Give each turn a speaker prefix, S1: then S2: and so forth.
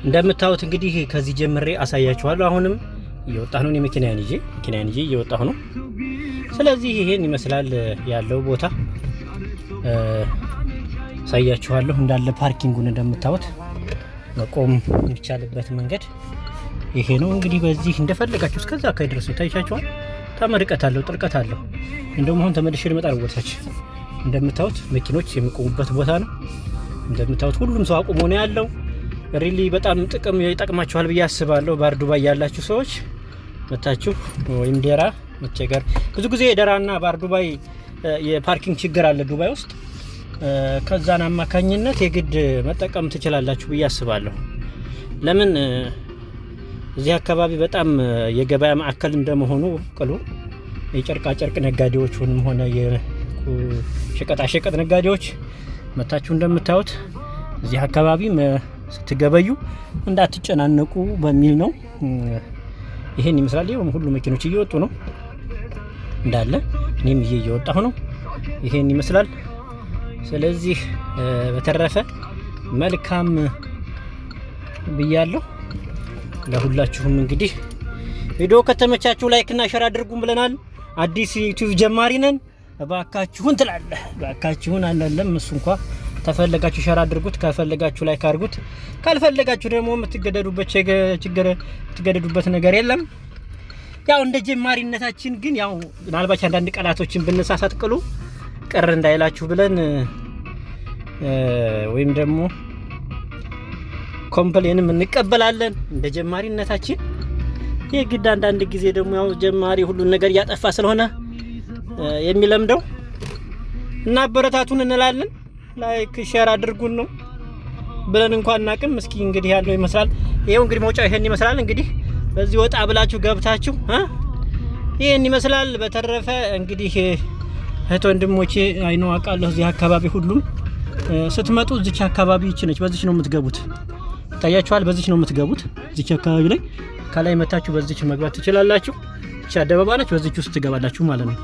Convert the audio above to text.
S1: እንደምታዩት እንግዲህ ከዚህ ጀምሬ አሳያችኋለሁ። አሁንም እየወጣሁ ነው። መኪናዬን ይዤ እየወጣሁ ነው። ስለዚህ ይሄን ይመስላል ያለው ቦታ አሳያችኋለሁ። እንዳለ ፓርኪንጉን እንደምታዩት መቆም የሚቻልበት መንገድ ይሄ ነው። እንግዲህ በዚህ እንደፈለጋችሁ እስከዛ አካይ ድረስ ታይቻችኋል። ተመርቀት አለው፣ ጥልቀት አለው። እንደውም አሁን ተመልሼ ልመጣ ነው። ወጣች እንደምታዩት መኪኖች የሚቆሙበት ቦታ ነው። እንደምታዩት ሁሉም ሰው አቁሞ ነው ያለው። ሪሊ በጣም ይጠቅማችኋል ብዬ አስባለሁ። ባር ዱባይ ያላችሁ ሰዎች መታችሁ ወይም ደራ መቸገር ብዙ ጊዜ ደራና ባር ዱባይ የፓርኪንግ ችግር አለ ዱባይ ውስጥ። ከዛን አማካኝነት የግድ መጠቀም ትችላላችሁ ብዬ አስባለሁ። ለምን እዚህ አካባቢ በጣም የገበያ ማዕከል እንደመሆኑ ቅሉ የጨርቃ ጨርቅ ነጋዴዎችንም ሆነ የሸቀጣ ሸቀጥ ነጋዴዎች መታችሁ እንደምታዩት እዚህ አካባቢ ስትገበዩ እንዳትጨናነቁ በሚል ነው። ይሄን ይመስላል። ሁሉ መኪኖች እየወጡ ነው እንዳለ፣ እኔም እየወጣሁ ነው። ይሄን ይመስላል። ስለዚህ በተረፈ መልካም ብያለሁ ለሁላችሁም። እንግዲህ ቪዲዮ ከተመቻችሁ ላይክ እና ሼር አድርጉን ብለናል። አዲስ ዩቲዩብ ጀማሪ ነን። እባካችሁን ትላለህ። እባካችሁን አላለም እሱ እንኳን ተፈለጋችሁ ሼር አድርጉት፣ ከፈለጋችሁ ላይክ አድርጉት፣ ካልፈለጋችሁ ደግሞ የምትገደዱበት ነገር የለም። ያው እንደ ጀማሪነታችን ግን ያው ምናልባት አንዳንድ ቃላቶችን ብንሳሳት ቅሉ ቅር እንዳይላችሁ ብለን ወይም ደግሞ ኮምፕሌንም እንቀበላለን እንደ ጀማሪነታችን። የግድ አንዳንድ ጊዜ ደግሞ ያው ጀማሪ ሁሉን ነገር ያጠፋ ስለሆነ የሚለምደው እና አበረታቱን እንላለን። ላይክ ሼር አድርጉን ነው ብለን እንኳን እናቅም። እስኪ እንግዲህ ያለው ይመስላል። ይሄው እንግዲህ መውጫው ይሄን ይመስላል። እንግዲህ በዚህ ወጣ ብላችሁ ገብታችሁ ይሄን ይመስላል። በተረፈ እንግዲህ እህት ወንድሞቼ አይኖ አውቃለሁ እዚህ አካባቢ ሁሉም ስትመጡ እዚች አካባቢ ነች። በዚች ነው የምትገቡት። ታያችኋል። በዚች ነው የምትገቡት። እዚች አካባቢ ላይ ከላይ መታችሁ በዚች መግባት ትችላላችሁ። እቺ አደባባይ ነች። በዚች ውስጥ ትገባላችሁ ማለት ነው።